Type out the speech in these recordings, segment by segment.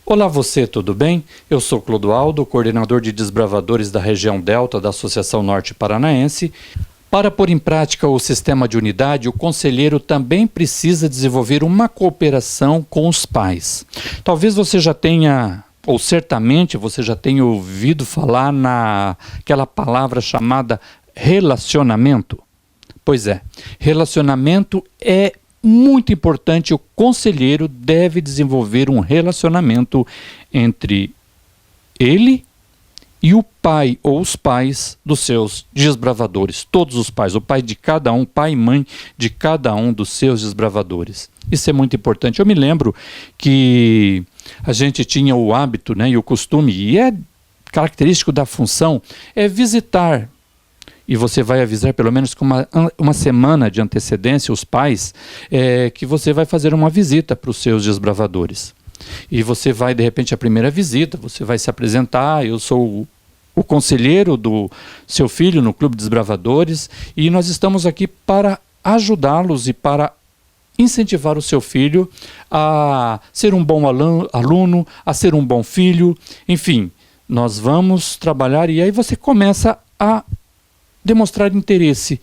Olá você, tudo bem? Eu sou Clodoaldo, coordenador de desbravadores da região Delta da Associação Norte Paranaense. Para pôr em prática o sistema de unidade, o conselheiro também precisa desenvolver uma cooperação com os pais. Talvez você já tenha, ou certamente você já tenha ouvido falar naquela palavra chamada relacionamento. Pois é, relacionamento é muito importante. O conselheiro deve desenvolver um relacionamento entre ele e o pai ou os pais dos seus desbravadores. Todos os pais, o pai de cada um, pai e mãe de cada um dos seus desbravadores. Isso é muito importante. Eu me lembro que a gente tinha o hábito, né, e o costume, e é característico da função, é visitar. E você vai avisar pelo menos com uma semana de antecedência os pais que você vai fazer uma visita para os seus desbravadores. E você vai, de repente, a primeira visita, você vai se apresentar, eu sou o conselheiro do seu filho no Clube Desbravadores e nós estamos aqui para ajudá-los e para incentivar o seu filho a ser um bom aluno, a ser um bom filho, enfim, nós vamos trabalhar e aí você começa a demonstrar interesse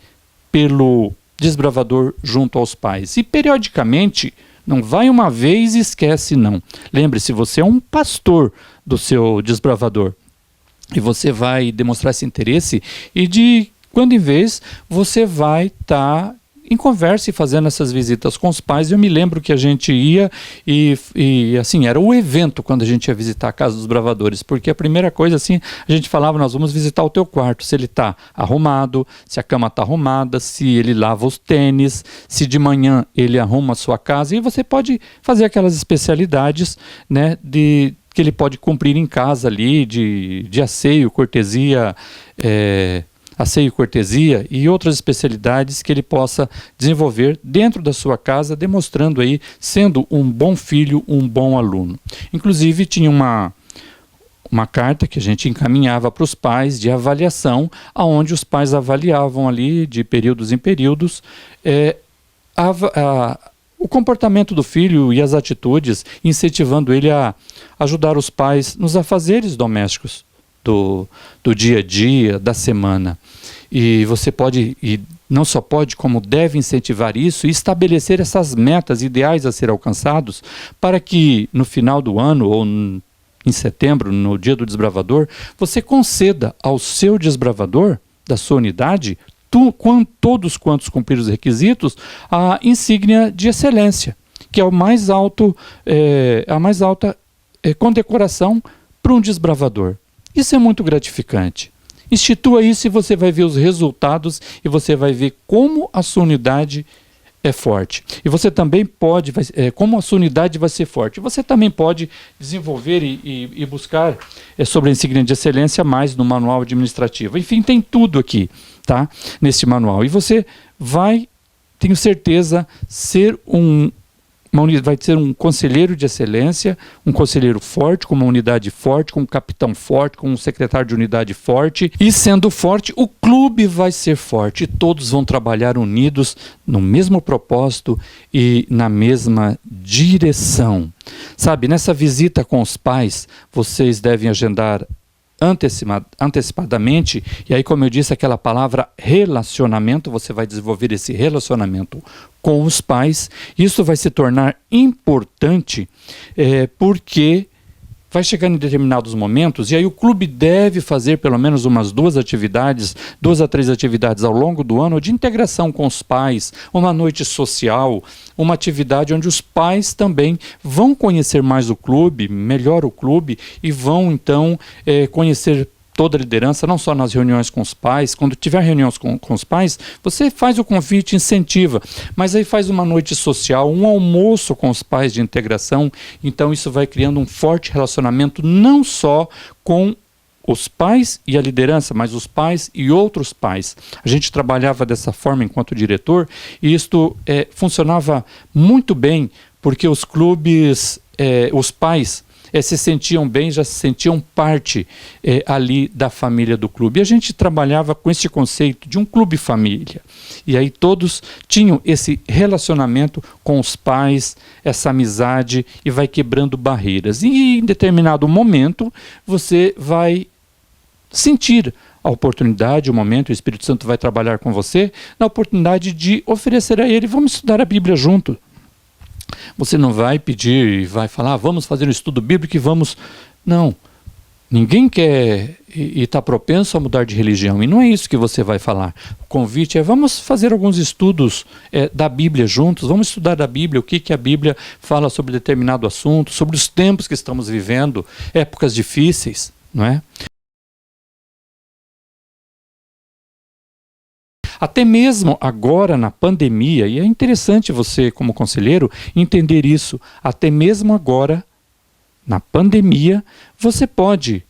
pelo desbravador junto aos pais. E periodicamente, não vai uma vez e esquece não. Lembre-se, você é um pastor do seu desbravador. E você vai demonstrar esse interesse e de quando em vez você vai estar em conversa e fazendo essas visitas com os pais. Eu me lembro que a gente ia e assim, era o evento quando a gente ia visitar a Casa dos Bravadores, porque a primeira coisa assim, a gente falava, nós vamos visitar o teu quarto, se ele está arrumado, se a cama está arrumada, se ele lava os tênis, se de manhã ele arruma a sua casa, e você pode fazer aquelas especialidades, né, que ele pode cumprir em casa ali, de asseio, cortesia, asseio e cortesia e outras especialidades que ele possa desenvolver dentro da sua casa, demonstrando aí, sendo um bom filho, um bom aluno. Inclusive tinha uma carta que a gente encaminhava para os pais de avaliação, onde os pais avaliavam ali de períodos em períodos o comportamento do filho e as atitudes, incentivando ele a ajudar os pais nos afazeres domésticos do dia a dia, da semana. E você pode, e não só pode, como deve incentivar isso e estabelecer essas metas ideais a ser alcançados para que no final do ano ou em setembro, no dia do desbravador, você conceda ao seu desbravador da sua unidade, todos quantos cumprir os requisitos, a insígnia de excelência, que é a mais alta condecoração para um desbravador. Isso é muito gratificante. Institua isso e você vai ver os resultados e você vai ver como a sua unidade é forte. E você também pode, como a sua unidade vai ser forte. Você também pode desenvolver e buscar sobre a insígnia de excelência mais no manual administrativo. Enfim, tem tudo aqui, tá? Nesse manual. E você vai, tenho certeza, vai ser um conselheiro de excelência, um conselheiro forte, com uma unidade forte, com um capitão forte, com um secretário de unidade forte. E sendo forte, o clube vai ser forte. E todos vão trabalhar unidos no mesmo propósito e na mesma direção. Sabe, nessa visita com os pais, vocês devem agendar antecipadamente, e aí, como eu disse, aquela palavra relacionamento, você vai desenvolver esse relacionamento com os pais. Isso vai se tornar importante porque vai chegar em determinados momentos, e aí o clube deve fazer pelo menos umas 2 a 3 atividades ao longo do ano de integração com os pais, uma noite social, uma atividade onde os pais também vão conhecer mais o clube, melhor o clube, e vão então conhecer toda a liderança, não só nas reuniões com os pais. Quando tiver reuniões com os pais, você faz o convite, incentiva, mas aí faz uma noite social, um almoço com os pais de integração. Então isso vai criando um forte relacionamento, não só com os pais e a liderança, mas os pais e outros pais. A gente trabalhava dessa forma enquanto diretor, e isto funcionava muito bem, porque os clubes, os pais, se sentiam bem, já se sentiam parte ali da família do clube. E a gente trabalhava com esse conceito de um clube família. E aí todos tinham esse relacionamento com os pais, essa amizade, e vai quebrando barreiras. E em determinado momento você vai sentir a oportunidade, o momento, o Espírito Santo vai trabalhar com você, na oportunidade de oferecer a ele, vamos estudar a Bíblia junto. Você não vai pedir e vai falar, vamos fazer um estudo bíblico e vamos... Não, ninguém quer e está propenso a mudar de religião, e não é isso que você vai falar. O convite é, vamos fazer alguns estudos da Bíblia juntos, vamos estudar a Bíblia, o que a Bíblia fala sobre determinado assunto, sobre os tempos que estamos vivendo, épocas difíceis, não é? Até mesmo agora na pandemia, e é interessante você como conselheiro entender isso, até mesmo agora na pandemia você pode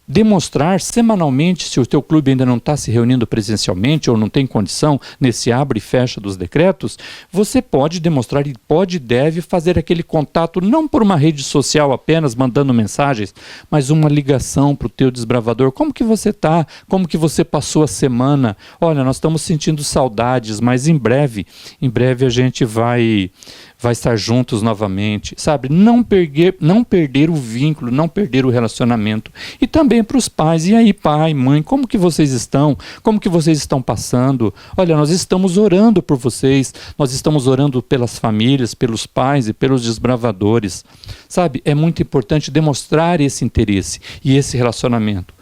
demonstrar semanalmente, se o teu clube ainda não está se reunindo presencialmente ou não tem condição nesse abre e fecha dos decretos, você pode demonstrar e pode e deve fazer aquele contato não por uma rede social apenas mandando mensagens, mas uma ligação para o teu desbravador. Como que você está? Como que você passou a semana? Olha, nós estamos sentindo saudades, mas em breve a gente vai estar juntos novamente, sabe? Não perder o vínculo, não perder o relacionamento. E também para os pais, e aí pai, mãe, como que vocês estão? Como que vocês estão passando? Olha, nós estamos orando por vocês, nós estamos orando pelas famílias, pelos pais e pelos desbravadores, sabe? É muito importante demonstrar esse interesse e esse relacionamento.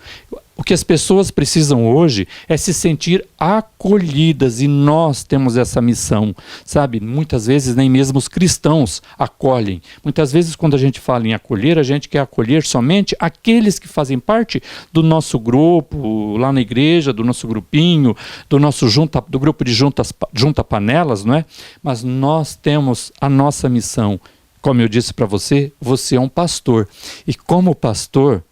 O que as pessoas precisam hoje é se sentir acolhidas, e nós temos essa missão, sabe? Muitas vezes nem mesmo os cristãos acolhem. Muitas vezes quando a gente fala em acolher, a gente quer acolher somente aqueles que fazem parte do nosso grupo, lá na igreja, do nosso grupinho, do grupo de junta panelas, não é? Mas nós temos a nossa missão. Como eu disse para você, você é um pastor. E como pastor,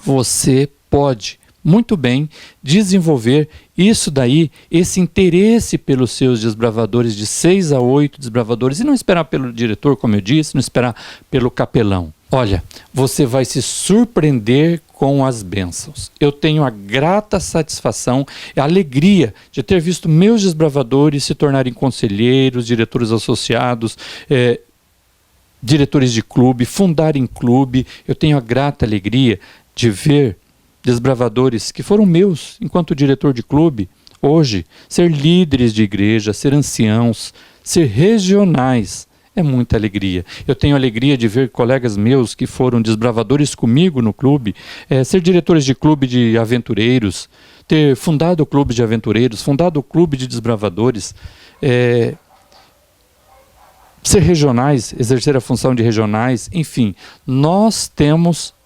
você pode muito bem desenvolver isso daí, esse interesse pelos seus desbravadores, de 6 a 8 desbravadores, e não esperar pelo diretor, como eu disse, não esperar pelo capelão. Olha, você vai se surpreender com as bênçãos. Eu tenho a grata satisfação e a alegria de ter visto meus desbravadores se tornarem conselheiros, diretores associados, diretores de clube, fundarem clube. Eu tenho a grata alegria de ver desbravadores que foram meus enquanto diretor de clube, hoje, ser líderes de igreja, ser anciãos, ser regionais, é muita alegria. Eu tenho alegria de ver colegas meus que foram desbravadores comigo no clube, ser diretores de clube de aventureiros, ter fundado o clube de aventureiros, fundado o clube de desbravadores, ser regionais, exercer a função de regionais, enfim, nós temos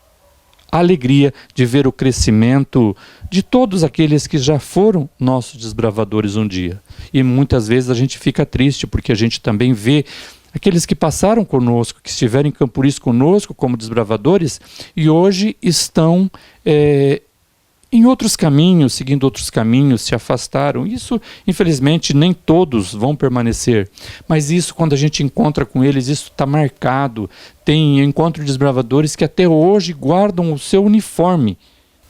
a alegria de ver o crescimento de todos aqueles que já foram nossos desbravadores um dia. E muitas vezes a gente fica triste porque a gente também vê aqueles que passaram conosco, que estiveram em Camporis conosco como desbravadores e hoje estão em outros caminhos, seguindo outros caminhos, se afastaram. Isso, infelizmente, nem todos vão permanecer. Mas isso, quando a gente encontra com eles, isso está marcado. Tem encontro de desbravadores que até hoje guardam o seu uniforme.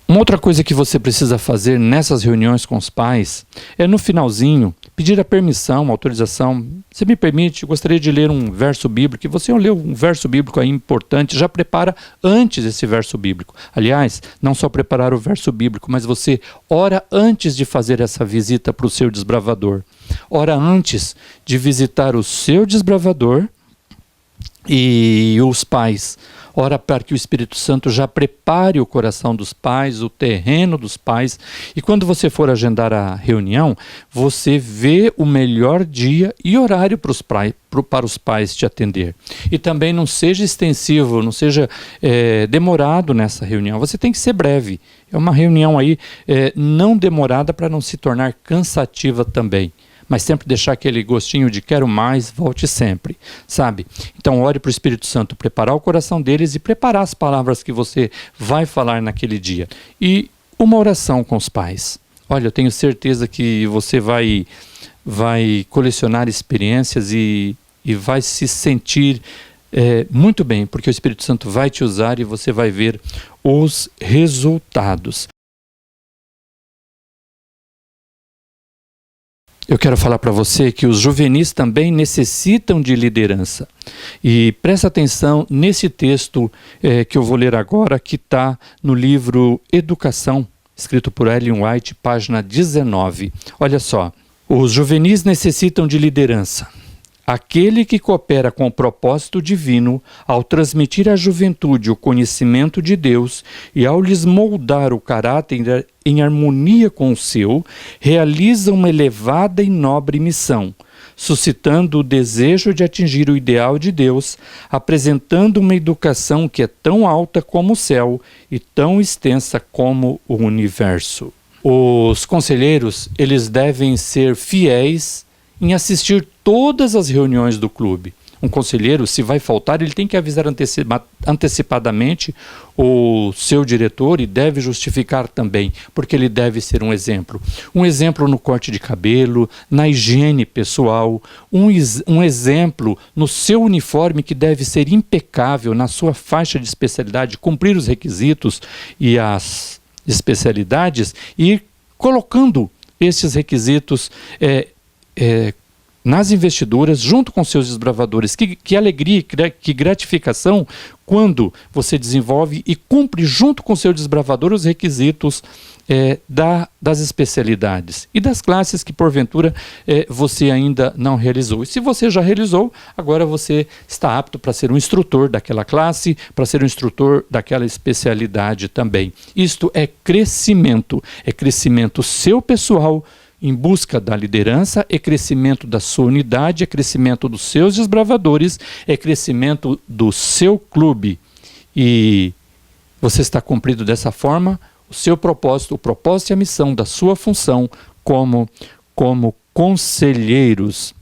Uma outra coisa que você precisa fazer nessas reuniões com os pais é, no finalzinho, pedir a permissão, a autorização. Se me permite, eu gostaria de ler um verso bíblico. E você leu um verso bíblico aí importante, já prepara antes esse verso bíblico. Aliás, não só preparar o verso bíblico, mas você ora antes de fazer essa visita para o seu desbravador. Ora antes de visitar o seu desbravador e os pais. Ora para que o Espírito Santo já prepare o coração dos pais, o terreno dos pais. E quando você for agendar a reunião, você vê o melhor dia e horário para os pais te atender. E também não seja extensivo, não seja demorado nessa reunião. Você tem que ser breve. É uma reunião aí não demorada para não se tornar cansativa também. Mas sempre deixar aquele gostinho de quero mais, volte sempre, sabe? Então ore para o Espírito Santo preparar o coração deles e preparar as palavras que você vai falar naquele dia. E uma oração com os pais. Olha, eu tenho certeza que você vai colecionar experiências e vai se sentir muito bem, porque o Espírito Santo vai te usar e você vai ver os resultados. Eu quero falar para você que os juvenis também necessitam de liderança. E presta atenção nesse texto que eu vou ler agora, que está no livro Educação, escrito por Ellen White, página 19. Olha só, os juvenis necessitam de liderança. Aquele que coopera com o propósito divino ao transmitir à juventude o conhecimento de Deus e ao lhes moldar o caráter em harmonia com o seu, realiza uma elevada e nobre missão, suscitando o desejo de atingir o ideal de Deus, apresentando uma educação que é tão alta como o céu e tão extensa como o universo. Os conselheiros, eles devem ser fiéis em assistir todas as reuniões do clube. Um conselheiro, se vai faltar, ele tem que avisar antecipadamente o seu diretor e deve justificar também, porque ele deve ser um exemplo. Um exemplo no corte de cabelo, na higiene pessoal, um exemplo no seu uniforme que deve ser impecável, na sua faixa de especialidade, cumprir os requisitos e as especialidades e ir colocando esses requisitos nas investiduras, junto com seus desbravadores. Que alegria, que gratificação quando você desenvolve e cumpre junto com seu desbravador os requisitos das especialidades e das classes que porventura você ainda não realizou. E se você já realizou, agora você está apto para ser um instrutor daquela classe, para ser um instrutor daquela especialidade também. Isto é crescimento seu pessoal, em busca da liderança, é crescimento da sua unidade, é crescimento dos seus desbravadores, é crescimento do seu clube. E você está cumprindo dessa forma o seu propósito, o propósito e a missão da sua função como conselheiros.